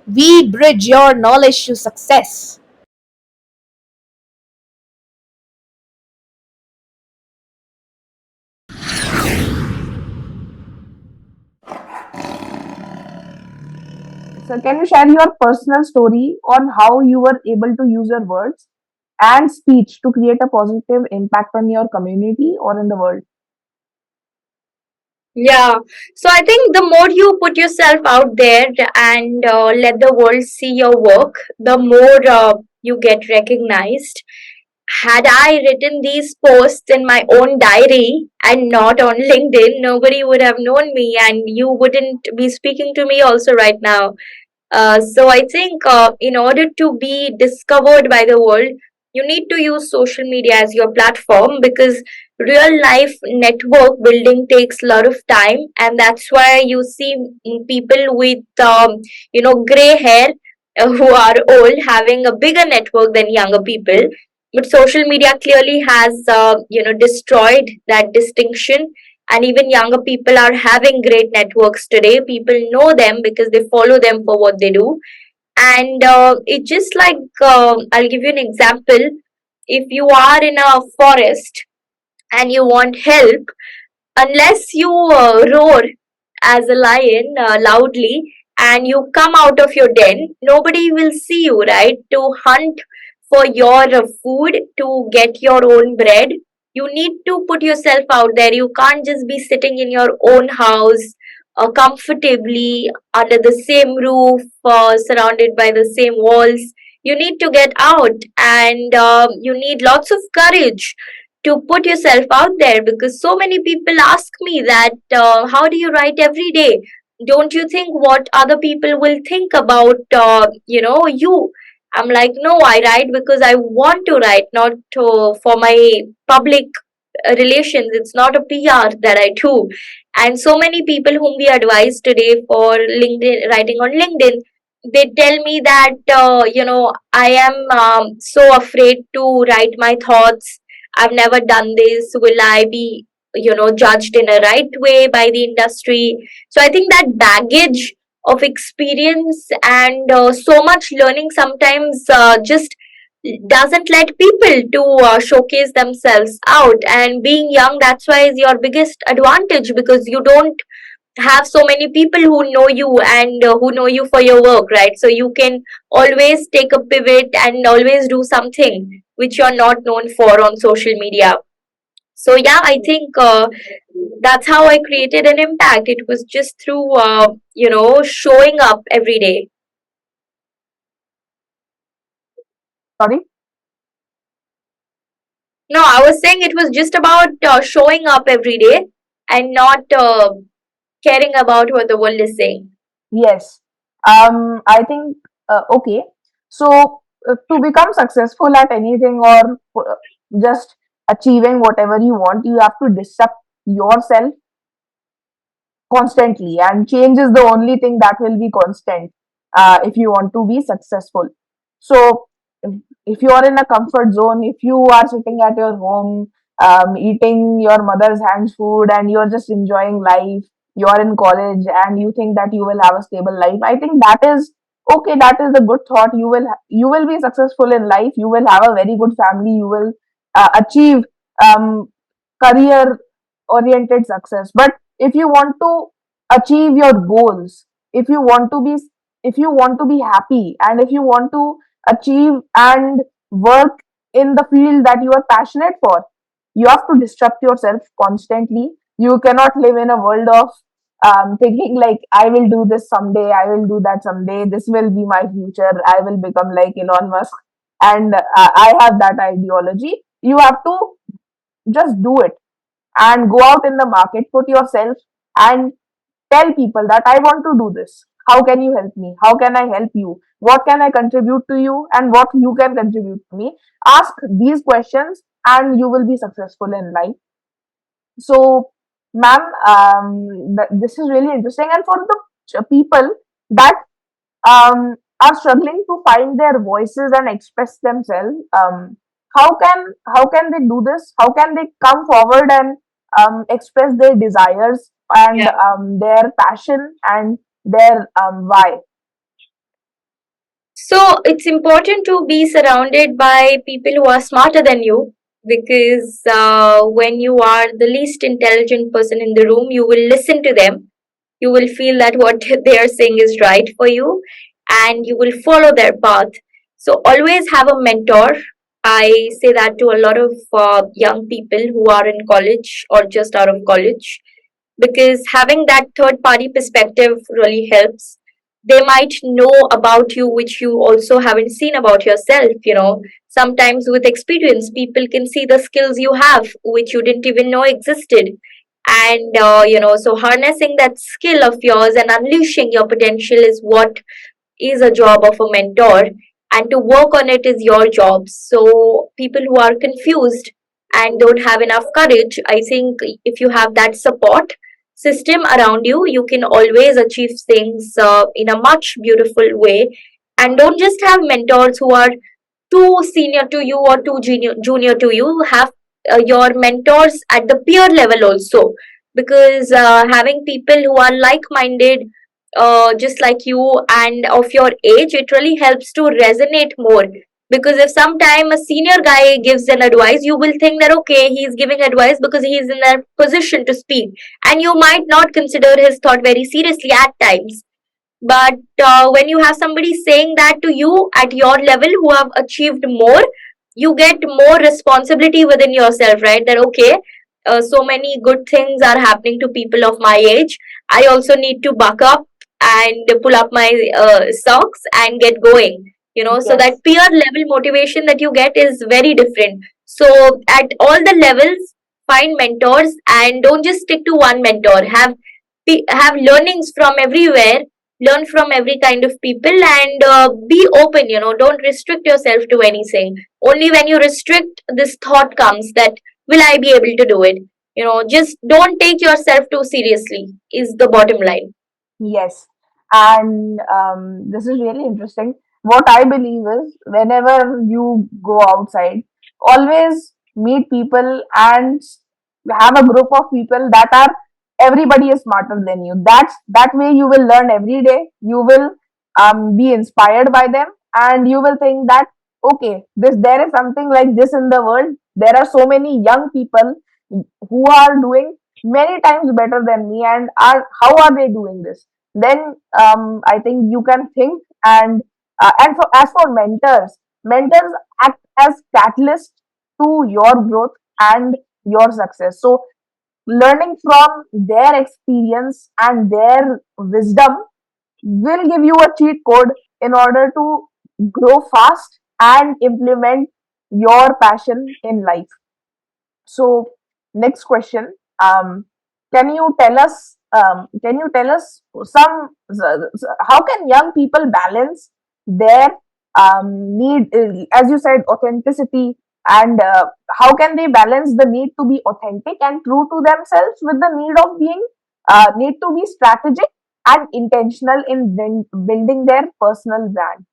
We bridge your knowledge to success. So, can you share your personal story on how you were able to use your words and speech to create a positive impact on your community or in the world? Yeah, so I think the more you put yourself out there and let the world see your work, the more you get recognized. Had I written these posts in my own diary and not on LinkedIn, nobody would have known me, and you wouldn't be speaking to me also right now. So I think in order to be discovered by the world, you need to use social media as your platform, because real life network building takes a lot of time, and that's why you see people with gray hair who are old having a bigger network than younger people. But social media clearly has destroyed that distinction, and even younger people are having great networks today. People know them because they follow them for what they do. And it's just like, I'll give you an example. If you are in a forest and you want help, unless you roar as a lion loudly and you come out of your den, nobody will see you, right? To hunt for your food, to get your own bread, you need to put yourself out there. You can't just be sitting in your own house comfortably under the same roof, surrounded by the same walls. You need to get out, and you need lots of courage to put yourself out there, because so many people ask me that how do you write every day? Don't you think what other people will think about you? I'm like, no, I write because I want to write, not for my public relations. It's not a PR that I do. And so many people whom we advise today for LinkedIn, writing on LinkedIn, they tell me that I am so afraid to write my thoughts. I've never done this. Will I be judged in a right way by the industry? So I think that baggage of experience and so much learning sometimes just doesn't let people to showcase themselves out. And being young, that's why is your biggest advantage, because you don't have so many people who know you and who know you for your work, right? So you can always take a pivot and always do something which you're not known for on social media. So yeah, I think that's how I created an impact. It was just through showing up every day. Sorry? No, I was saying it was just about showing up every day and not caring about what the world is saying. Yes. I think, okay. So, to become successful at anything or just achieving whatever you want, you have to disrupt yourself constantly, and change is the only thing that will be constant if you want to be successful. So if, if you are in a comfort zone, if you are sitting at your home, eating your mother's hands food, and you're just enjoying life, you are in college and you think that you will have a stable life, I think that is okay. That is a good thought. You will be successful in life, you will have a very good family, you will achieve um, career oriented success. But if you want to achieve your goals, if you want to be, if you want to be happy, and if you want to achieve and work in the field that you are passionate for, you have to disrupt yourself constantly. You cannot live in a world of thinking like, I will do this someday, I will do that someday, this will be my future, I will become like Elon Musk, and I have that ideology. You have to just do it and go out in the market, put yourself, and tell people that I want to do this. How can you help me? How can I help you? What can I contribute to you, and what you can contribute to me? Ask these questions and you will be successful in life. So, ma'am, this is really interesting. And for the people that are struggling to find their voices and express themselves, how can they do this? How can they come forward and express their desires and Yeah. their passion and their why? So it's important to be surrounded by people who are smarter than you, because when you are the least intelligent person in the room, you will listen to them. You will feel that what they are saying is right for you, and you will follow their path. So always have a mentor. I say that to a lot of young people who are in college or just out of college, because having that third party perspective really helps. They might know about you which you also haven't seen about yourself. Sometimes with experience people can see the skills you have which you didn't even know existed. And so harnessing that skill of yours and unleashing your potential is what is a job of a mentor, and to work on it is your job. So people who are confused and don't have enough courage, I think if you have that support system around you, you can always achieve things in a much beautiful way. And don't just have mentors who are too senior to you or too junior to you. Have your mentors at the peer level also, because having people who are like minded, just like you and of your age, it really helps to resonate more. Because if sometime a senior guy gives an advice, you will think that okay, he's giving advice because he's in a position to speak, and you might not consider his thought very seriously at times. But when you have somebody saying that to you at your level who have achieved more, you get more responsibility within yourself, right? That okay, so many good things are happening to people of my age. I also need to buck up and pull up my socks and get going. So Yes. that peer level motivation that you get is very different. So at all the levels, find mentors and don't just stick to one mentor. Have learnings from everywhere, learn from every kind of people, and be open. Don't restrict yourself to anything. Only when you restrict, this thought comes that will I be able to do it. Just don't take yourself too seriously is the bottom line. Yes, and this is really interesting. What I believe is whenever you go outside, always meet people and have a group of people that are everybody is smarter than you. That way you will learn every day. You will be inspired by them, and you will think that okay, there is something like this in the world. There are so many young people who are doing many times better than me, and are how are they doing this? Then I think you can think, as for mentors act as catalyst to your growth and your success. So learning from their experience and their wisdom will give you a cheat code in order to grow fast and implement your passion in life. So, next question. Um, can you tell us how can young people balance their need, as you said, authenticity, and how can they balance the need to be authentic and true to themselves with the need to be strategic and intentional in building their personal brand?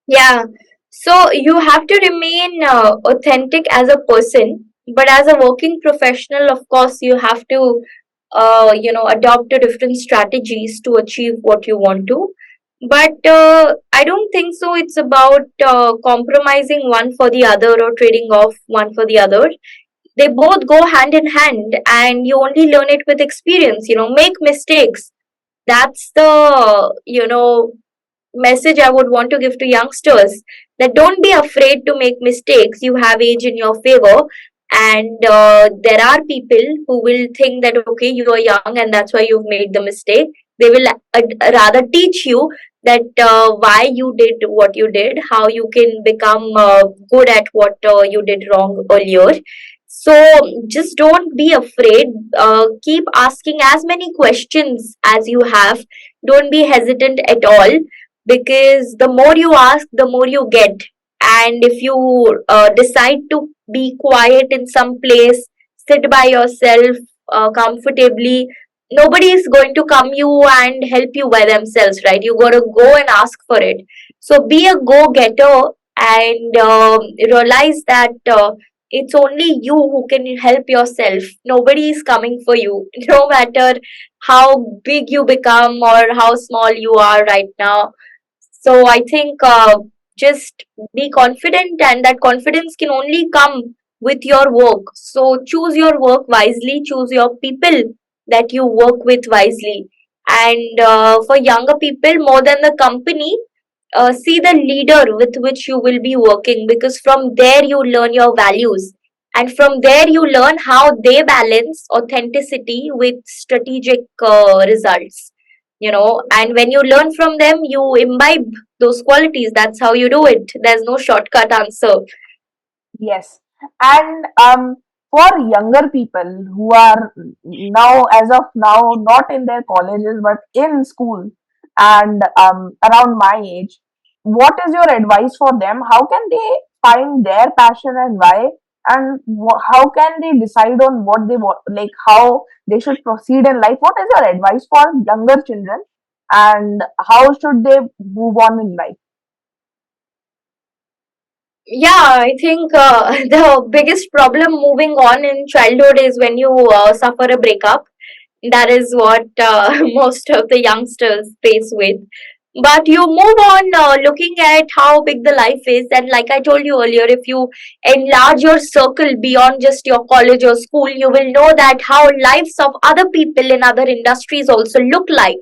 Yeah. So you have to remain authentic as a person, but as a working professional, of course, you have to, adopt to different strategies to achieve what you want to. But I don't think so. It's about compromising one for the other or trading off one for the other. They both go hand in hand, and you only learn it with experience. Make mistakes. That's the, message I would want to give to youngsters, that don't be afraid to make mistakes. You have age in your favor, and there are people who will think that okay, you are young and that's why you've made the mistake. They will rather teach you that why you did what you did, how you can become good at what you did wrong earlier. So just don't be afraid. Keep asking as many questions as you have. Don't be hesitant at all, because the more you ask the more you get. And if you decide to be quiet in some place, sit by yourself comfortably, nobody is going to come you and help you by themselves, right? You got to go and ask for it. So be a go getter, and realize that it's only you who can help yourself. Nobody is coming for you no matter how big you become or how small you are right now. So I think just be confident, and that confidence can only come with your work. So choose your work wisely, choose your people that you work with wisely. And for younger people, more than the company, see the leader with which you will be working, because from there you learn your values, and from there you learn how they balance authenticity with strategic results. And when you learn from them, you imbibe those qualities. That's how you do it. There's no shortcut answer. Yes. And for younger people who are now, as of now, not in their colleges but in school and around my age, what is your advice for them? How can they find their passion and why? And how can they decide on what they want, like how they should proceed in life? What is your advice for younger children, and how should they move on in life? Yeah, I think the biggest problem moving on in childhood is when you suffer a breakup. That is what most of the youngsters face with. But you move on looking at how big the life is. And like I told you earlier, if you enlarge your circle beyond just your college or school, you will know that how lives of other people in other industries also look like.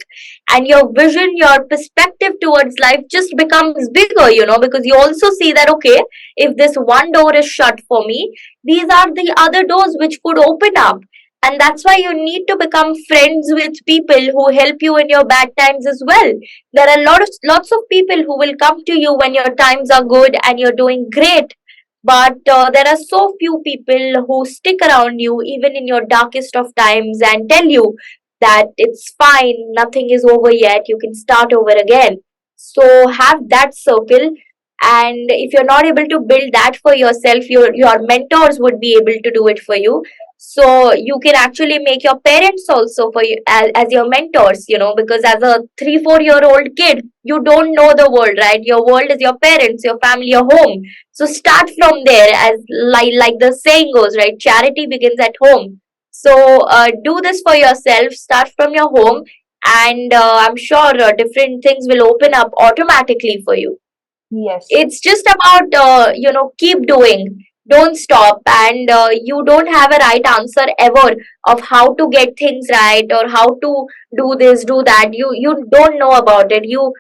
And your vision, your perspective towards life just becomes bigger, because you also see that, okay, if this one door is shut for me, these are the other doors which could open up. And that's why you need to become friends with people who help you in your bad times as well. There are lots of people who will come to you when your times are good and you're doing great, but there are so few people who stick around you even in your darkest of times and tell you that it's fine, nothing is over yet, you can start over again. So have that circle. And if you're not able to build that for yourself, your mentors would be able to do it for you. So you can actually make your parents also for you as your mentors, because as a 3 4 year old kid, you don't know the world, right? Your world is your parents, your family, your home. So start from there, as like the saying goes, right? Charity begins at home. So do this for yourself, start from your home, and I'm sure different things will open up automatically for you. Yes. It's just about keep doing, don't stop. And you don't have a right answer ever of how to get things right or how to do this, do that. You don't know about it. You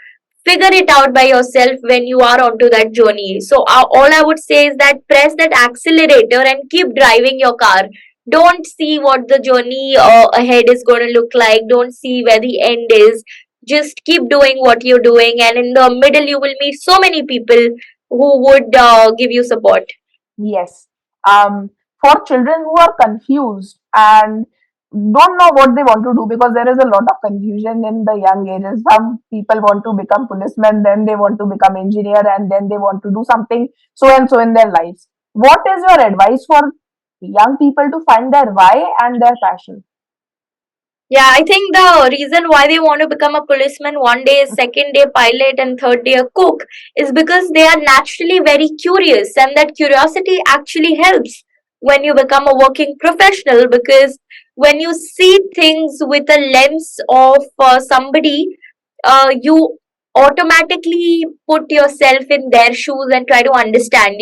figure it out by yourself when you are onto that journey. So all I would say is that press that accelerator and keep driving your car. Don't see what the journey ahead is going to look like, don't see where the end is. Just keep doing what you're doing, and in the middle you will meet so many people who would give you support. Yes. For children who are confused and don't know what they want to do, because there is a lot of confusion in the young ages. Some people want to become policemen, then they want to become engineer, and then they want to do something so and so in their lives. What is your advice for young people to find their why and their passion? Yeah, I think the reason why they want to become a policeman one day, second day pilot, and third day a cook is because they are naturally very curious, and that curiosity actually helps when you become a working professional, because when you see things with a lens of somebody, you automatically put yourself in their shoes and try to understand,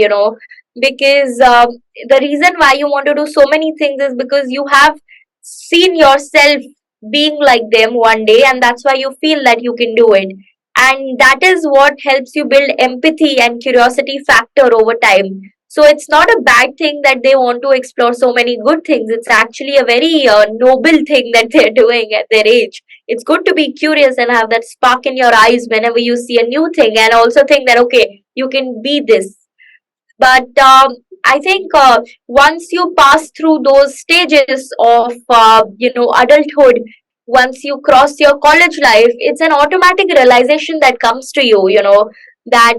because the reason why you want to do so many things is because you have seen yourself being like them one day, and that's why you feel that you can do it. And that is what helps you build empathy and curiosity factor over time. So it's not a bad thing that they want to explore so many good things. It's actually a very noble thing that they're doing at their age. It's good to be curious and have that spark in your eyes whenever you see a new thing, and also think that, okay, you can be this. But I think once you pass through those stages of adulthood, once you cross your college life, it's an automatic realization that comes to you, that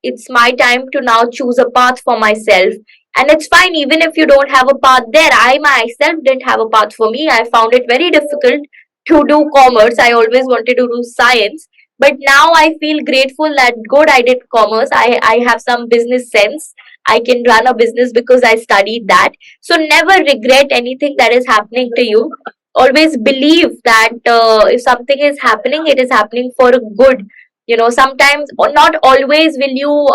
it's my time to now choose a path for myself. And it's fine even if you don't have a path there. I myself didn't have a path for me. I found it very difficult to do commerce. I always wanted to do science, but now I feel grateful that good I did commerce. I have some business sense. I can run a business because I studied that. So never regret anything that is happening to you. Always believe that if something is happening, it is happening for good. Sometimes or not always will you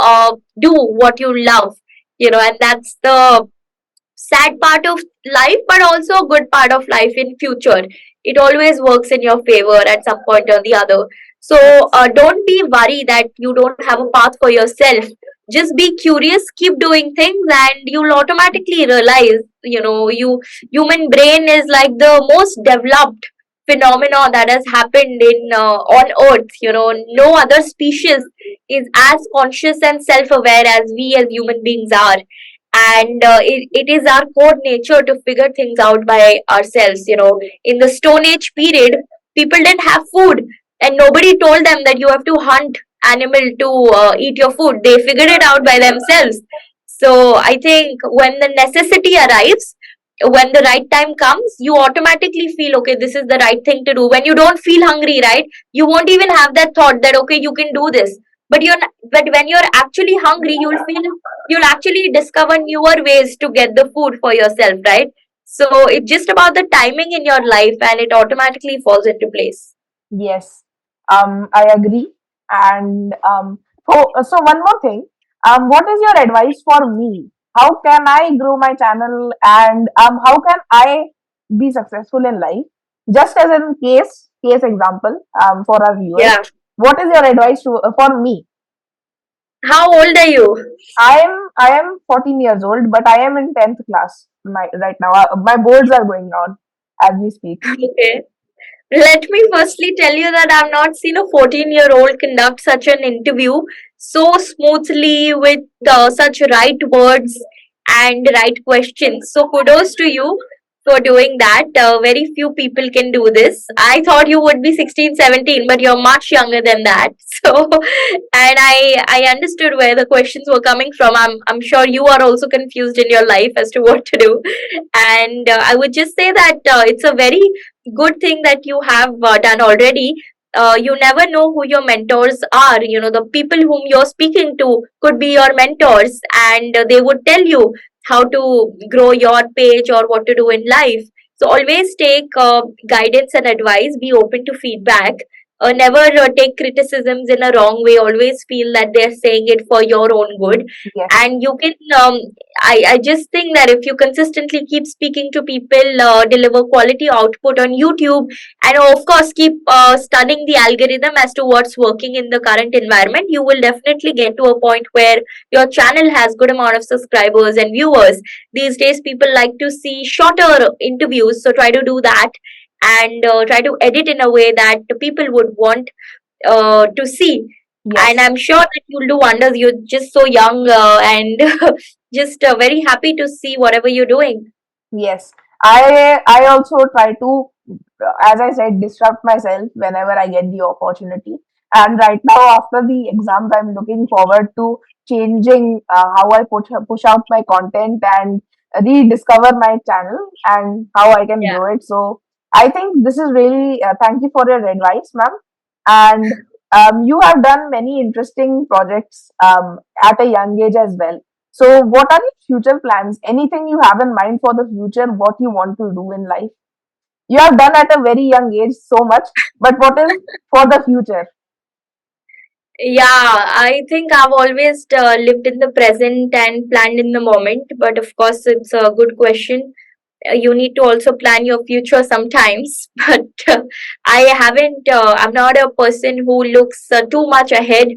do what you love, and that's the sad part of life, but also a good part of life in future. It always works in your favor at some point or the other. So Yes. don't be worried that you don't have a path for yourself. Just be curious, keep doing things, and you'll automatically realize, human brain is like the most developed phenomena that has happened in on earth. No other species is as conscious and self-aware as we as human beings are, and it is our core nature to figure things out by ourselves. In the stone age period, people didn't have food, and nobody told them that you have to hunt animal to eat your food. They figured it out by themselves. So I think when the necessity arrives, when the right time comes, you automatically feel, okay, this is the right thing to do. When you don't feel hungry, right, you won't even have that thought that, okay, you can do this. But when you're actually hungry, you'll actually discover newer ways to get the food for yourself, right? So it's just about the timing in your life, and it automatically falls into place. Yes, I agree. And so one more thing. What is your advice for me? How can I grow my channel, and how can I be successful in life? Just as in case example, for our viewers, Yeah. what is your advice for me? How old are you? I am 14 years old, but I am in 10th class right now. My boards are going on as we speak. Okay. Let me firstly tell you that I've not seen a 14-year-old conduct such an interview so smoothly with such right words and right questions. So kudos to you for doing that. Very few people can do this. I thought you would be 16, 17, but you're much younger than that. So, and I understood where the questions were coming from. I'm sure you are also confused in your life as to what to do. And I would just say that it's a very good thing that you have done already. You never know who your mentors are. The people whom you're speaking to could be your mentors, and they would tell you how to grow your page or what to do in life. So always take guidance and advice, be open to feedback. Never take criticisms in a wrong way. Always feel that they're saying it for your own good. Yes, And you can I just think that if you consistently keep speaking to people, deliver quality output on YouTube, and of course keep studying the algorithm as to what's working in the current environment, you will definitely get to a point where your channel has good amount of subscribers and viewers. These days people like to see shorter interviews, so try to do that, and try to edit in a way that the people would want to see. And yes. I'm sure that you'll do wonders. You're just so young, and just very happy to see whatever you're doing. Yes, I also try to, as I said, disrupt myself whenever I get the opportunity. And right now, after the exams, I'm looking forward to changing how I push out my content and rediscover my channel and how I can Yeah. grow it. So I think this is really thank you for your advice, ma'am. And you have done many interesting projects at a young age as well. So, what are your future plans? Anything you have in mind for the future? What you want to do in life? You have done at a very young age so much, but what is for the future? Yeah, I think I've always lived in the present and planned in the moment. But of course, it's a good question. You need to also plan your future sometimes. But I haven't, I'm not a person who looks too much ahead.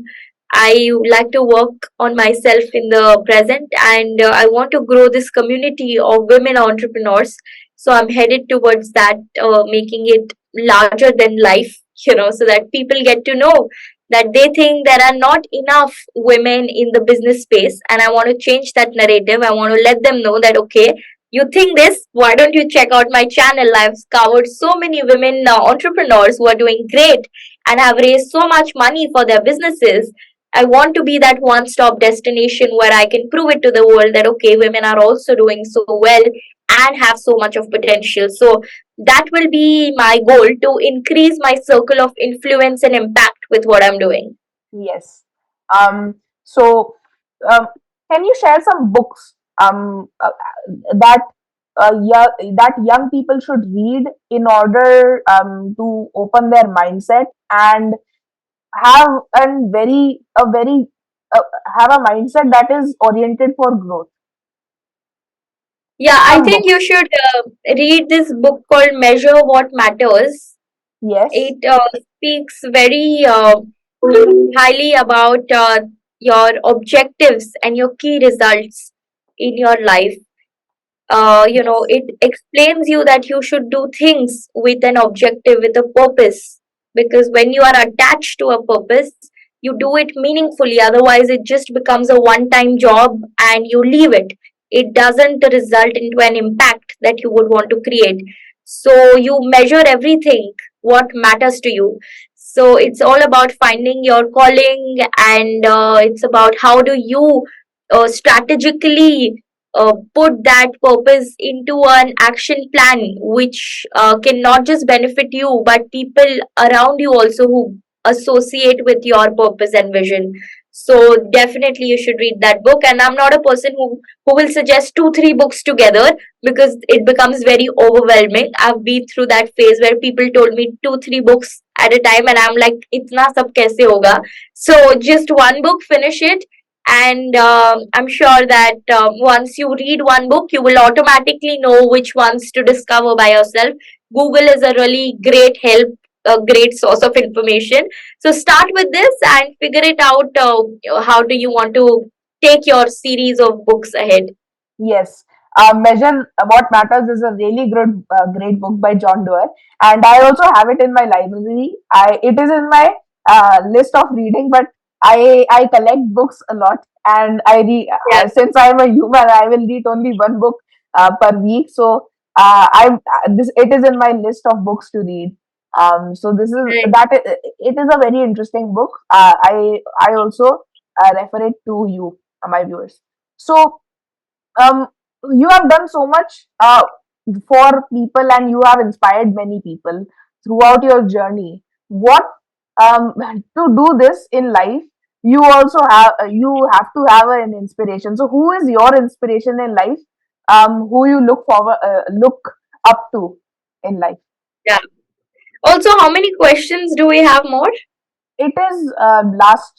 I like to work on myself in the present, and I want to grow this community of women entrepreneurs. So I'm headed towards that, making it larger than life, so that people get to know that they think there are not enough women in the business space. And I want to change that narrative. I want to let them know that, okay, you think this, why don't you check out my channel? I've covered so many women entrepreneurs who are doing great and have raised so much money for their businesses. I want to be that one stop destination where I can prove it to the world that, okay, women are also doing so well and have so much of potential. So that will be my goal, to increase my circle of influence and impact with what I'm doing. Yes. So, um, can you share some books that that young people should read in order to open their mindset and have a very uh, have a mindset that is oriented for growth. Yeah, I Some think you books, should read this book called Measure What Matters. yes, It speaks very highly about your objectives and your key results in your life. yes, It explains you that you should do things with an objective, with a purpose. Because when you are attached to a purpose, you do it meaningfully. Otherwise, it just becomes a one time job and you leave it. It doesn't result into an impact that you would want to create. So you measure everything, what matters to you. So it's all about finding your calling, and it's about how do you strategically put that purpose into an action plan which can not just benefit you but people around you also who associate with your purpose and vision. So definitely you should read that book, and I'm not a person who will suggest 2 3 books together because it becomes very overwhelming. I've been through that phase where people told me 2 3 books at a time and I'm like itna sab kaise hoga. So just one book, finish it, and I'm sure that once you read one book you will automatically know which ones to discover by yourself. Google is a really great help, a great source of information. So start with this and figure it out, how do you want to take your series of books ahead. yes. Measure What Matters is a really good, great book by John Doerr, and I also have it in my library. It is in my list of reading, but I collect books a lot, and I read. Yeah, Since I am a human, I will read only one book per week. So I this it is in my list of books to read. So this is right. that it is a very interesting book. I also refer it to you, my viewers. So um, you have done so much for people, and you have inspired many people throughout your journey. What to do this in life, you have to have an inspiration. So who is your inspiration in life? Who you look up to in life? Yeah. Also, how many questions do we have more? It is last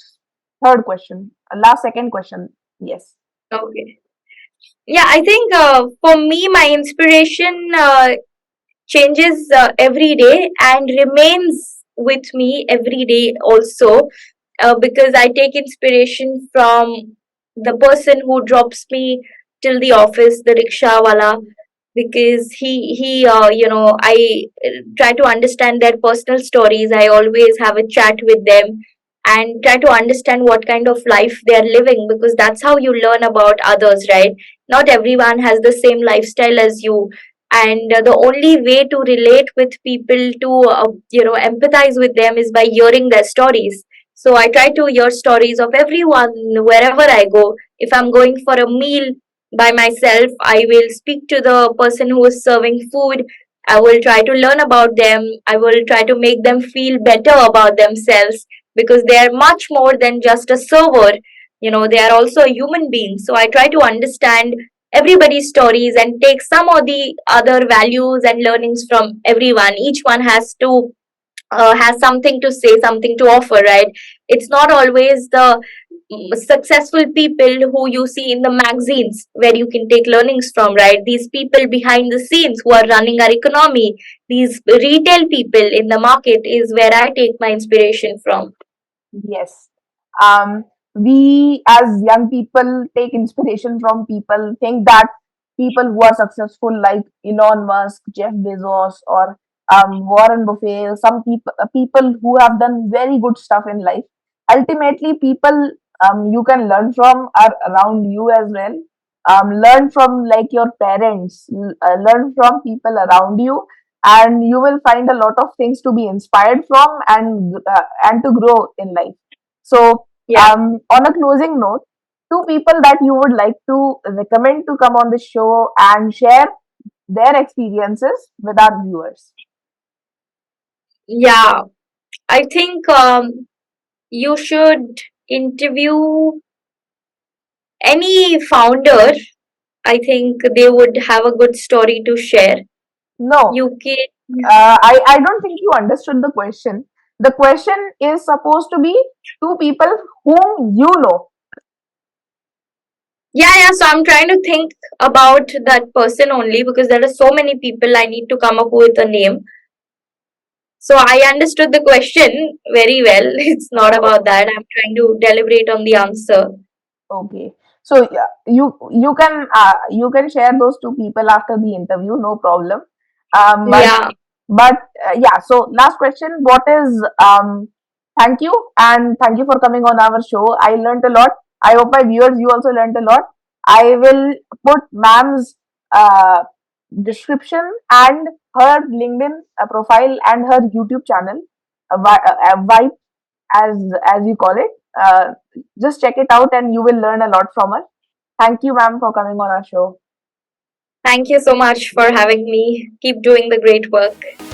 third question, last second question. Yes. Okay. Yeah, I think for me, my inspiration changes every day and remains with me every day also, because I take inspiration from the person who drops me till the office, the rickshaw wala, because I try to understand their personal stories. I always have a chat with them and try to understand what kind of life they are living, because that's how you learn about others, right? Not everyone has the same lifestyle as you, and the only way to relate with people, to empathize with them, is by hearing their stories. So I try to hear stories of everyone wherever I go. If I'm going for a meal by myself, I will speak to the person who is serving food. I will try to learn about them. I will try to make them feel better about themselves, because they are much more than just a server. They are also a human being. So I try to understand everybody's stories and take some of the other values and learnings from everyone. Each one has something to say, something to offer, right? It's not always the successful people who you see in the magazines where you can take learnings from, right? These people behind the scenes who are running our economy, these retail people in the market, is where I take my inspiration from. Yes. We as young people take inspiration from people, think that people who are successful like Elon Musk, Jeff Bezos, or Warren Buffett, some people who have done very good stuff in life. Ultimately, people you can learn from are around you as well. Learn from like your parents, learn from people around you, and you will find a lot of things to be inspired from, and to grow in life. So, Yeah. on a closing note, two people that you would like to recommend to come on the show and share their experiences with our viewers. Yeah, I think you should interview any founder. I think they would have a good story to share. No, You can. I don't think you understood the question. The question is supposed to be two people whom you know. Yeah. So I'm trying to think about that person only because there are so many people. I need to come up with a name. So I understood the question very well. It's not about that. I'm trying to deliberate on the answer. Okay. So yeah, you can share those two people after the interview, no problem. Um, but Yeah. but yeah. So last question: what is Thank you, and thank you for coming on our show. I learned a lot. I hope my viewers you also learned a lot. I will put ma'am's description and her LinkedIn profile and her YouTube channel, Vibe as you call it. Just check it out and you will learn a lot from her. Thank you, ma'am, for coming on our show. Thank you so much for having me. Keep doing the great work.